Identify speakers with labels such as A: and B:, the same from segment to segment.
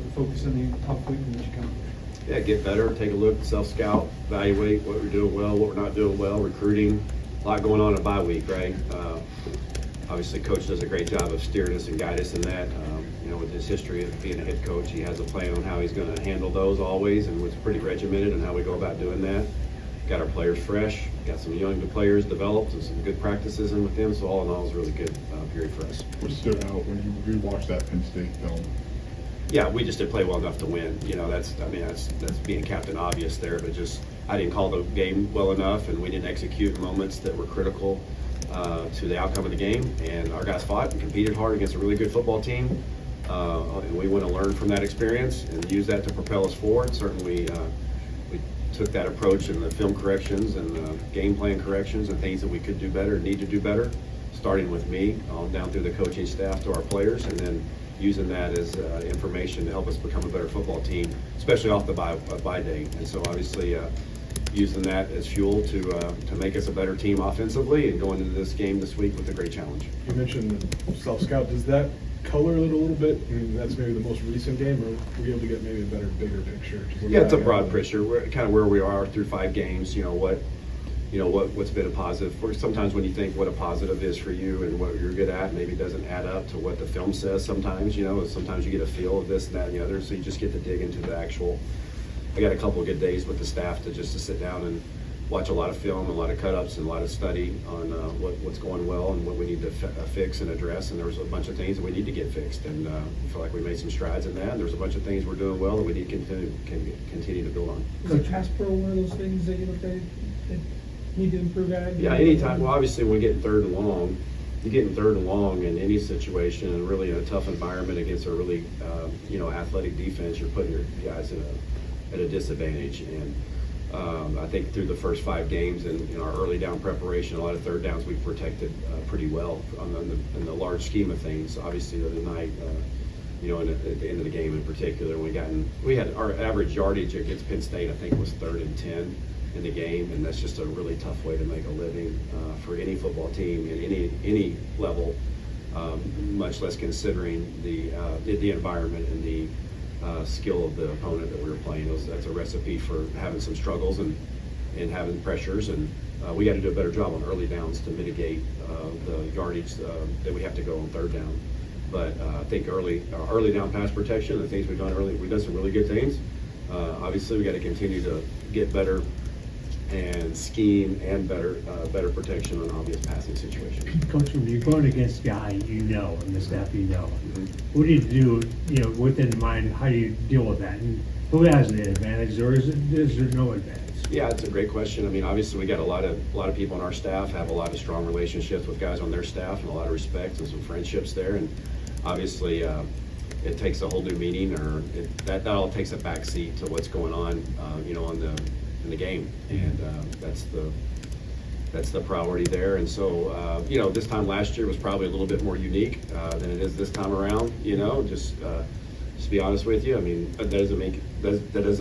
A: the focus in the off-week that you come?
B: Yeah, get better, take a look, self-scout, evaluate what we're doing well, what we're not doing well, recruiting. A lot going on in a bye week, right? Obviously, Coach does a great job of steering us and guide us in that. With his history of being a head coach, he has a plan on how he's going to handle those always, and it's pretty regimented in how we go about doing that. Got our players fresh, got some young players developed, and some good practices in with them. So all in all, it was a really good period for us.
C: What stood out when you rewatched that Penn State film?
B: Yeah, we just didn't play well enough to win. That's being Captain Obvious there, but just I didn't call the game well enough, and we didn't execute in moments that were critical to the outcome of the game. And our guys fought and competed hard against a really good football team, and we want to learn from that experience and use that to propel us forward. Certainly, we took that approach in the film corrections and game plan corrections and things that we could do better, need to do better, starting with me, all down through the coaching staff to our players, and then using that as information to help us become a better football team, especially off the bye day. And so obviously using that as fuel to make us a better team offensively and going into this game this week with a great challenge.
D: You mentioned self-scout. Does that color it a little bit? I mean, that's maybe the most recent game, or were you able to get maybe a bigger picture?
B: Yeah, it's a broad picture. We're kind of where we are through 5 games. What's been a positive. Sometimes when you think what a positive is for you and what you're good at, maybe doesn't add up to what the film says. Sometimes you get a feel of this and that and the other, so you just get to dig into the actual. I got a couple of good days with the staff to sit down and watch a lot of film, a lot of cut-ups, and a lot of study on what's going well and what we need to fix and address. And there was a bunch of things that we need to get fixed, and I feel like we made some strides in that. And there's a bunch of things we're doing well that we need to continue to build on.
A: Is the pass pro one of those things that you look at that need to improve at?
B: Yeah, anytime. Well, obviously, when we get in third and long, you get in third and long in any situation, and really in a tough environment against a really athletic defense, you're putting your guys at a disadvantage. And I think through the first 5 games and in our early down preparation, a lot of third downs we've protected pretty well in the large scheme of things. Obviously, the other night, at the end of the game in particular, we had our average yardage against Penn State, I think, was 3rd and 10 in the game, and that's just a really tough way to make a living for any football team at any level, much less considering the environment and the skill of the opponent that we were playing. That's a recipe for having some struggles and having pressures, and we got to do a better job on early downs to mitigate the yardage that we have to go on third down. But I think early down pass protection, the things we've done early, we've done some really good things. Obviously, we got to continue to get better and scheme and better protection on obvious passing situations.
E: Coach, when you're going against guys and the staff what do you do, with in mind, how do you deal with that? And who has the advantage, or is there no advantage?
B: Yeah, it's a great question. I mean, obviously we got a lot of people on our staff, have a lot of strong relationships with guys on their staff and a lot of respect and some friendships there. And obviously it takes a whole new meaning, or that all takes a back seat to what's going on, in the game, and that's the priority there. And so this time last year was probably a little bit more unique than it is this time around. Just to be honest with you, I mean, that doesn't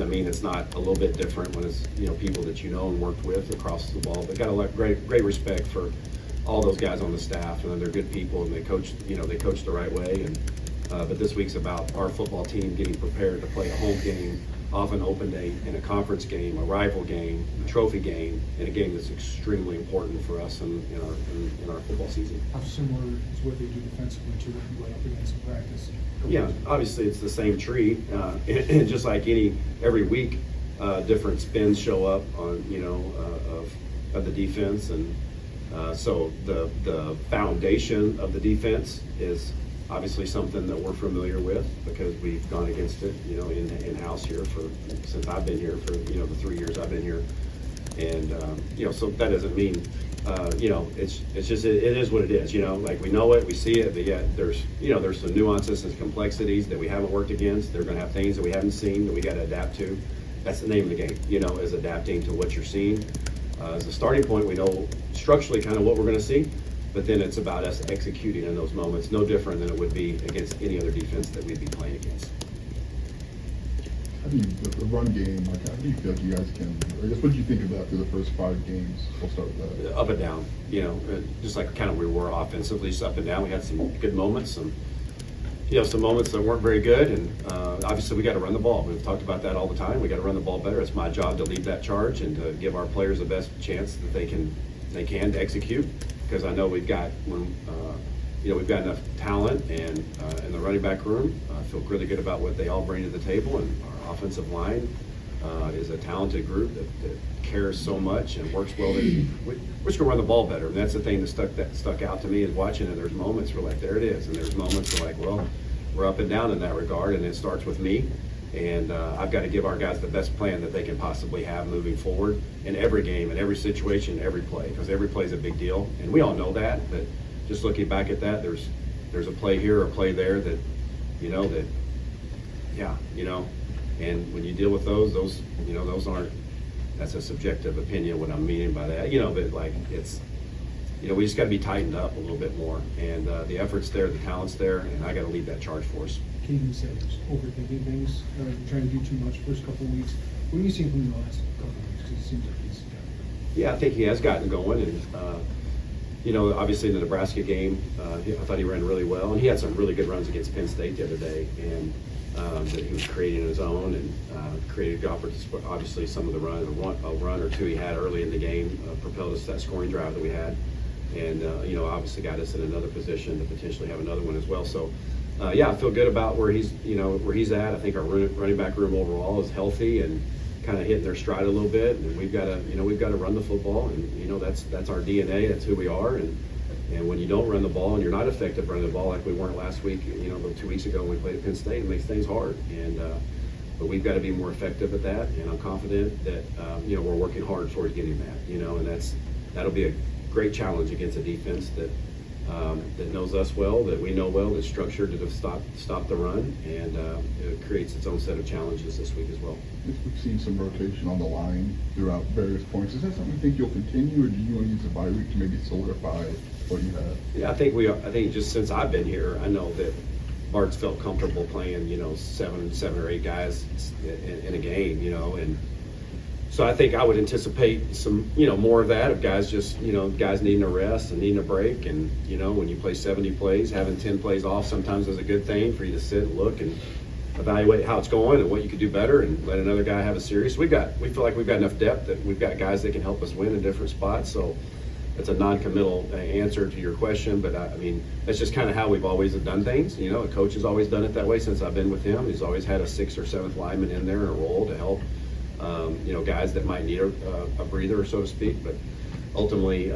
B: mean it's not a little bit different when it's people that and worked with across the ball. But got a lot great respect for all those guys on the staff, and they're good people, and they coach the right way. And but this week's about our football team getting prepared to play a home game, off an open day, in a conference game, a rival game, a trophy game, and a game that's extremely important for us in our football season.
A: How similar is what they do defensively to what you went up against in practice?
B: Yeah, obviously it's the same tree, and just like every week, different spins show up on of the defense, and so the foundation of the defense is obviously something that we're familiar with because we've gone against it, in-house here since I've been here for the 3 years I've been here, and so that doesn't mean it's just it is what it is. Like we know it, we see it, but yet there's some nuances and complexities that we haven't worked against. They're going to have things that we haven't seen that we got to adapt to. That's the name of the game, is adapting to what you're seeing. As a starting point, we know structurally kind of what we're going to see. But then it's about us executing in those moments, no different than it would be against any other defense that we'd be playing against.
C: How do you, the run game, how do you feel like you guys can, I guess what do you think of that through the first 5 games? We'll start with that.
B: Up and down, just like kind of we were offensively, just up and down. We had some good moments, some some moments that weren't very good, and obviously we got to run the ball. We've talked about that all the time. We got to run the ball better. It's my job to lead that charge and to give our players the best chance that they can to execute, because I know we've got we've got enough talent and in the running back room. I feel really good about what they all bring to the table, and our offensive line is a talented group that cares so much and works well. We're just gonna run the ball better, and that's the thing that stuck out to me is watching it. There's moments where like there it is, and there's moments where like, well, we're up and down in that regard, and it starts with me. And I've got to give our guys the best plan that they can possibly have moving forward in every game, in every situation, every play, because every play is a big deal, and we all know that. But just looking back at that, there's a play here or a play there that, and when you deal with those aren't. That's a subjective opinion. What I'm meaning by that, but like it's. We just got to be tightened up a little bit more, and the effort's there, the talent's there, and I got to lead that charge for us.
A: Keegan said he's overthinking things, trying to do too much first couple of weeks. What do you see from him the last couple of weeks? Because it seems like he's
B: Yeah, I think he has gotten going, and obviously in the Nebraska game, I thought he ran really well, and he had some really good runs against Penn State the other day, and that he was creating his own and created good opportunities. Obviously, some of the a run or two he had early in the game propelled us to that scoring drive that we had, and obviously got us in another position to potentially have another one as well. So. I feel good about where he's at. I think our running back room overall is healthy and kind of hitting their stride a little bit. And we've got to run the football, and that's our DNA. That's who we are. And when you don't run the ball and you're not effective running the ball like we weren't last week, 2 weeks ago when we played at Penn State, it makes things hard. And but we've got to be more effective at that. And I'm confident that we're working hard towards getting that. And that'll be a great challenge against a defense that knows us well, that we know well, that's structured to stop the run, and it creates its own set of challenges this week as well.
C: We've seen some rotation on the line throughout various points. Is that something you think you'll continue, or do you want to use the bye week to maybe solidify what you have?
B: Yeah, I think just since I've been here, I know that Bart's felt comfortable playing, seven or eight guys in a game, and so I think I would anticipate some, more of that of guys guys needing a rest and needing a break. And, when you play 70 plays, having 10 plays off sometimes is a good thing for you to sit and look and evaluate how it's going and what you could do better and let another guy have a series. We feel like we've got enough depth that we've got guys that can help us win in different spots. So it's a non-committal answer to your question, but that's just kind of how we've always done things. The coach has always done it that way since I've been with him. He's always had a 6th or 7th lineman in there in a role to help. Guys that might need a breather, so to speak, but ultimately,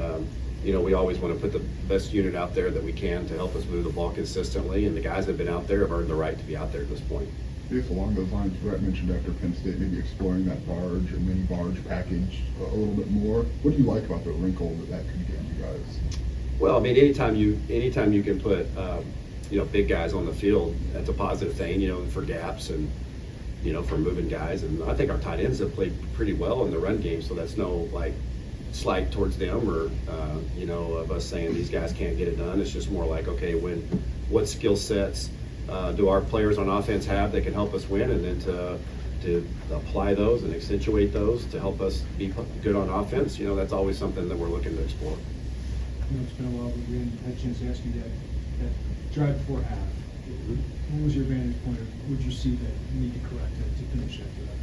B: we always want to put the best unit out there that we can to help us move the ball consistently, and the guys that have been out there have earned the right to be out there at this point.
C: Yes, along those lines, Brett mentioned after Penn State, maybe exploring that barge or mini barge package a little bit more. What do you like about the wrinkle that could give you guys?
B: Well, anytime you can put, big guys on the field, that's a positive thing, for gaps and, for moving guys. And I think our tight ends have played pretty well in the run game, so that's no slight towards them or of us saying these guys can't get it done. It's just more like, okay, what skill sets do our players on offense have that can help us win, and then to apply those and accentuate those to help us be good on offense. That's always something that we're looking to explore.
A: it's been a while, but we hadn't had a chance to ask you that drive before half. What was your vantage point, or would you see that you need to correct to finish after that?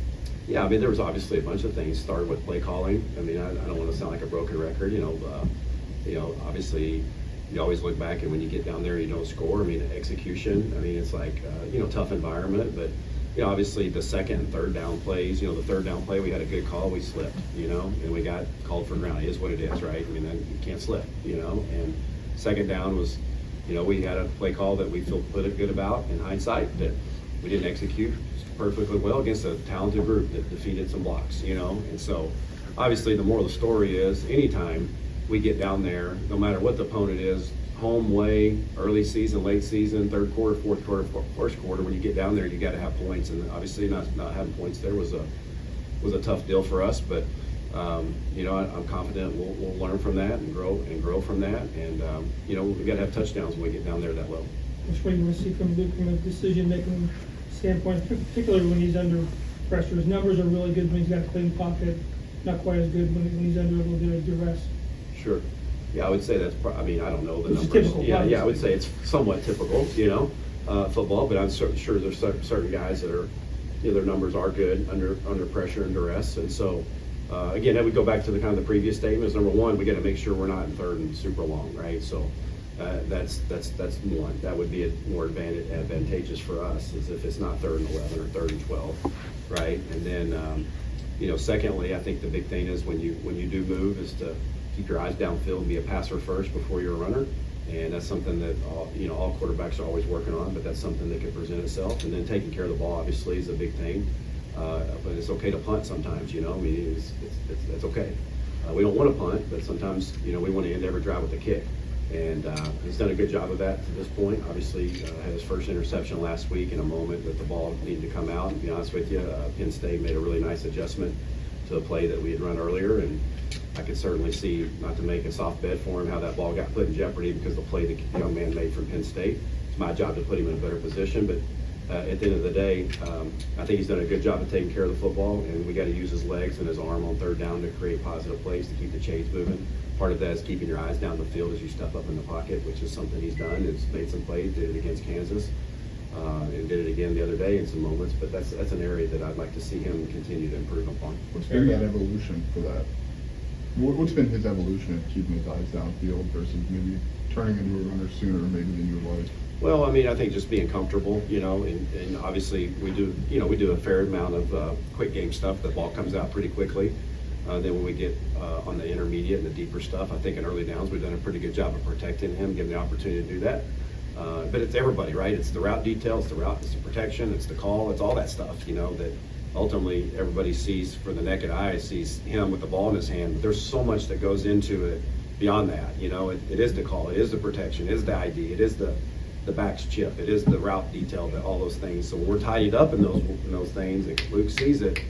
B: Yeah, there was obviously a bunch of things. Started with play calling. I don't want to sound like a broken record. Obviously, you always look back, and when you get down there, you don't score. Execution. It's like tough environment, but obviously the second and third down plays. The third down play, we had a good call. We slipped. And we got called for ground. It is what it is, right? You can't slip. And second down was, we had a play call that we feel good about in hindsight, that we didn't execute perfectly well against a talented group that defeated some blocks, and so obviously the moral of the story is anytime we get down there, no matter what the opponent is, home, away, early season, late season, third quarter, fourth quarter, first quarter, when you get down there, you got to have points, and obviously not having points there was a tough deal for us, but I'm confident we'll learn from that and grow from that, and we got to have touchdowns when we get down there that low.
A: What do you want to see from Luke from a decision-making standpoint, particularly when he's under pressure? His numbers are really good when he's got a clean pocket, not quite as good when he's under a little bit of duress.
B: Sure. Yeah, I would say that's, I don't know the
A: Which is
B: numbers.
A: typical,
B: Yeah,
A: obviously.
B: I would say it's somewhat typical, football, but I'm sure there's certain guys that are, their numbers are good under pressure and duress. And so, again, that would go back to the kind of the previous statements. Number one, we got to make sure we're not in third and super long, right? So that's one. That would be more advantageous for us, is if it's not 3rd and 11 or 3rd and 12, right? And then, secondly, I think the big thing is when you do move is to keep your eyes downfield and be a passer first before you're a runner. And that's something that all quarterbacks are always working on, but that's something that can present itself. And then taking care of the ball obviously is a big thing. But it's okay to punt sometimes, I mean, it's okay. We don't want to punt, but sometimes, we want to end every drive with a kick. And he's done a good job of that to this point. Obviously, had his first interception last week in a moment that the ball needed to come out. And to be honest with you, Penn State made a really nice adjustment to a play that we had run earlier. And I could certainly see, not to make a soft bet for him, how that ball got put in jeopardy because of the play the young man made from Penn State. It's my job to put him in a better position. But at the end of the day, I think he's done a good job of taking care of the football, and we got to use his legs and his arm on 3rd down to create positive plays to keep the chains moving. Part of that is keeping your eyes down the field as you step up in the pocket, which is something he's done. He's made some plays, did it against Kansas, and did it again the other day in some moments. But that's an area that I'd like to see him continue to improve upon.
C: What's been that evolution for that? What's been his evolution in keeping his eyes downfield versus maybe turning into a runner sooner maybe than you would like?
B: Well, I mean, I think just being comfortable, and obviously we do a fair amount of quick game stuff. The ball comes out pretty quickly. Then when we get on the intermediate and the deeper stuff, I think in early downs we've done a pretty good job of protecting him, giving the opportunity to do that. But it's everybody, right? It's the route detail, it's the protection, it's the call, it's all that stuff, that ultimately everybody sees for the naked eye, sees him with the ball in his hand. But there's so much that goes into it beyond that. It is the call, it is the protection, it is the ID, it is the back's chip, it is the route detail, all those things. So when we're tied up in those things and Luke sees it,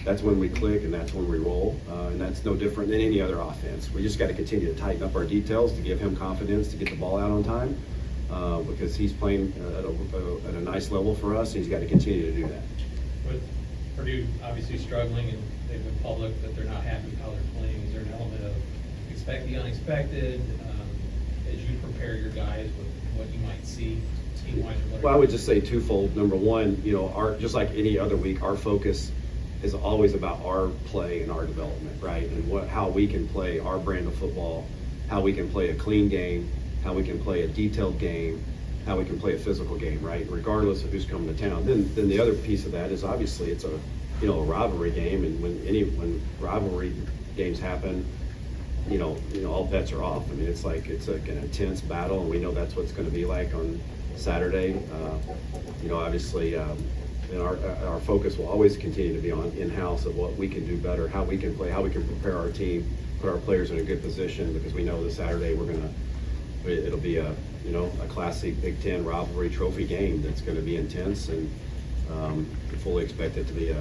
B: that's when we click and that's when we roll. And that's no different than any other offense. We just got to continue to tighten up our details to give him confidence to get the ball out on time, because he's playing at a nice level for us. And he's got to continue to do that.
F: With Purdue obviously struggling, and they've been public that they're not happy with how they're playing, is there an element of expect the unexpected as you prepare your guys with what you might see team-wise?
B: Well, I would just say twofold. Number one, just like any other week, our focus is always about our play and our development, right? And how we can play our brand of football, how we can play a clean game, how we can play a detailed game, how we can play a physical game, right? Regardless of who's coming to town. Then the other piece of that is obviously it's a rivalry game, and when rivalry games happen, all bets are off. I mean, it's an intense battle, and we know that's what it's going to be like on Saturday. Obviously. And our focus will always continue to be on in-house of what we can do better, how we can play, how we can prepare our team, put our players in a good position, because we know this Saturday it'll be a classic Big Ten rivalry trophy game that's going to be intense, and we fully expect it to be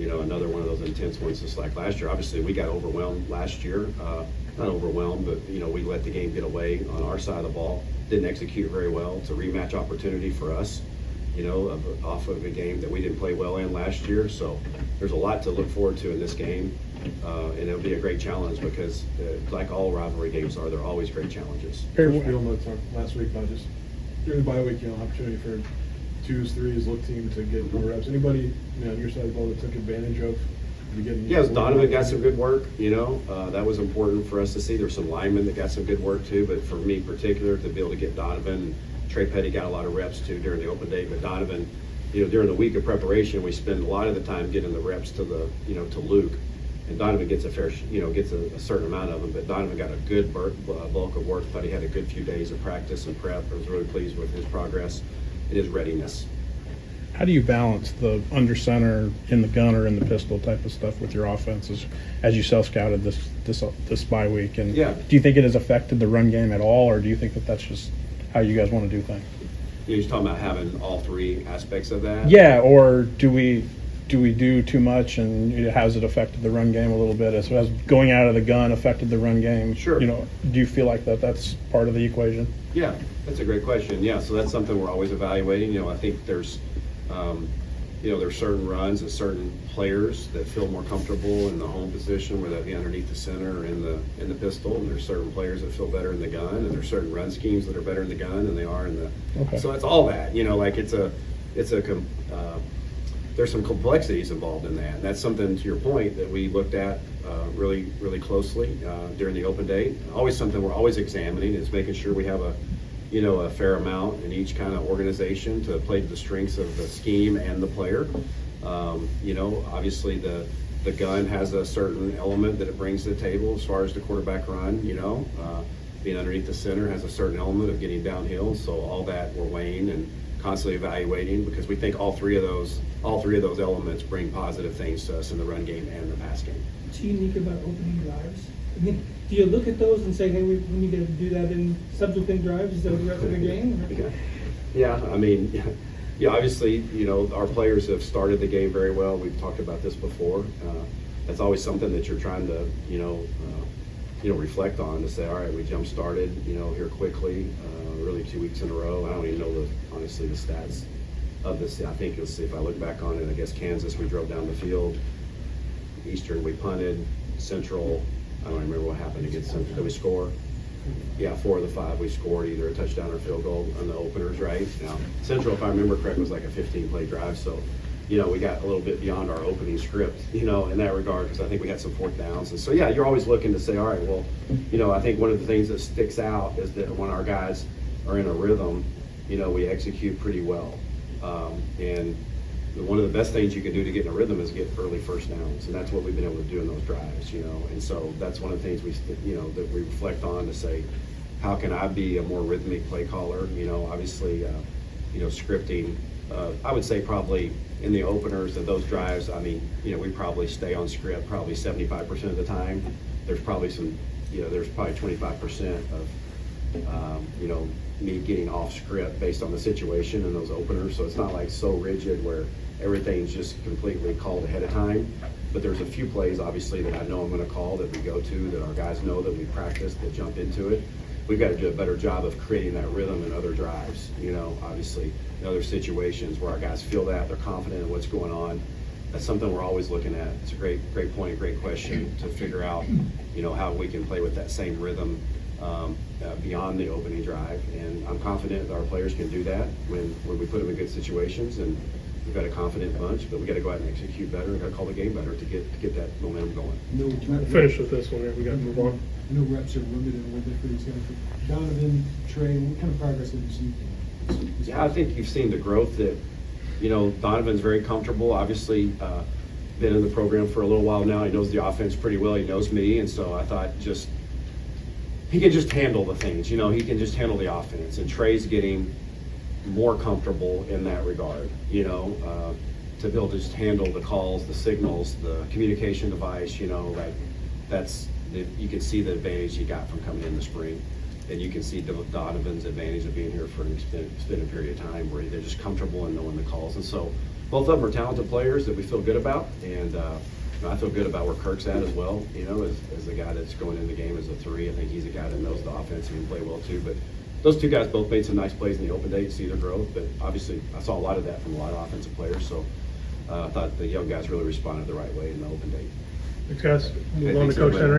B: another one of those intense ones just like last year. Obviously, we got overwhelmed last year. Not overwhelmed, but we let the game get away on our side of the ball. Didn't execute very well. It's a rematch opportunity for us. Off of a game that we didn't play well in last year. So there's a lot to look forward to in this game. And it'll be a great challenge because, like all rivalry games are, they're always great challenges.
D: Coach Bielema talked last week about just during the bye week, opportunity for 2s, 3s, look team to get more reps. Anybody on your side of the ball that took advantage of getting?
B: Yeah, Donovan got some good work. That was important for us to see. There's some linemen that got some good work too, but for me in particular, to be able to get Donovan. Trey Petty got a lot of reps too during the open day, but Donovan, during the week of preparation, we spend a lot of the time getting the reps to Luke, and Donovan gets gets a certain amount of them, but Donovan got a good bulk of work. Thought he had a good few days of practice and prep. I was really pleased with his progress and his readiness.
G: How do you balance the under center, in the gun, or in the pistol type of stuff with your offenses as you self-scouted this bye week? And
B: yeah.
G: Do you think it has affected the run game at all, or do you think that that's just how you guys want to do things?
B: You're just talking about having all three aspects of that?
G: Yeah, or do we do too much, and has it affected the run game a little bit? So has going out of the gun affected the run game?
B: Sure.
G: Do you feel like that's part of the equation?
B: Yeah, that's a great question. Yeah, so that's something we're always evaluating. I think there's, you know, there's certain runs and certain players that feel more comfortable in the home position, whether that be underneath the center or in the pistol, and there's certain players that feel better in the gun, and there's certain run schemes that are better in the gun than they are in the.
G: Okay.
B: So it's all that, you know, like there's some complexities involved in that, and that's something, to your point, that we looked at really, really closely during the open day. Always something we're always examining is making sure we have a fair amount in each kind of organization to play to the strengths of the scheme and the player. You know, obviously the gun has a certain element that it brings to the table as far as the quarterback run, you know. Being underneath the center has a certain element of getting downhill, so all that we're weighing and constantly evaluating, because we think all three of those elements bring positive things to us in the run game and the pass game.
A: What's unique about opening drives? I mean, do you look at those and say, hey, we need to do that in subsequent drives the rest of the game?
B: Yeah, I mean, yeah, obviously, you know, our players have started the game very well. We've talked about this before. That's always something that you're trying to, reflect on, to say, all right, we jump started, here quickly, really 2 weeks in a row. I don't even know honestly the stats of this. I think you'll see if I look back on it. I guess Kansas, we drove down the field. Eastern, we punted. Central, I don't remember what happened against Central. Did we score? Yeah, 4 of the 5 we scored either a touchdown or field goal on the openers, right? Now, Central, if I remember correct, was like a 15-play drive, so, we got a little bit beyond our opening script, in that regard, because I think we had some 4th downs. And so, yeah, you're always looking to say, all right, well, I think one of the things that sticks out is that when our guys are in a rhythm, we execute pretty well. And one of the best things you can do to get in a rhythm is get early first downs, and that's what we've been able to do in those drives, And so that's one of the things that we reflect on, to say, how can I be a more rhythmic play caller? Obviously, scripting. I would say probably in the openers of those drives, I mean, we probably stay on script probably 75% of the time. There's probably there's probably 25% of, me getting off script based on the situation in those openers. So it's not like so rigid where everything's just completely called ahead of time. But there's a few plays, obviously, that I know I'm going to call, that we go to, that our guys know, that we practice, that jump into it. We've got to do a better job of creating that rhythm in other drives, obviously, in other situations where our guys feel that, they're confident in what's going on. That's something we're always looking at. It's a great point, great question to figure out, how we can play with that same rhythm beyond the opening drive. And I'm confident that our players can do that when we put them in good situations. And we've got a confident bunch, but we got to go out and execute better. We got to call the game better to get that momentum going.
G: We'll finish with this one here. We got to move on.
H: I know reps are limited a little bit for these guys, but Donovan, Trey, what kind of progress have you seen?
B: Yeah, I think you've seen the growth that, Donovan's very comfortable. Obviously, been in the program for a little while now. He knows the offense pretty well. He knows me, and so I thought he can just handle the things. He can just handle the offense. And Trey's getting more comfortable in that regard. To be able to just handle the calls, the signals, the communication device. You can see the advantage he got from coming in the spring. And you can see Donovan's advantage of being here for an extended period of time, where they're just comfortable in knowing the calls. And so both of them are talented players that we feel good about. And I feel good about where Kirk's at as well, as the guy that's going in the game as a 3. I think he's a guy that knows the offense and can play well too. But those two guys both made some nice plays in the open day to see their growth. But obviously I saw a lot of that from a lot of offensive players. So I thought the young guys really responded the right way in the open day.
G: Thanks, guys.
B: Okay,
G: Move on
B: thanks,
G: to Coach
B: everybody.
G: Henry.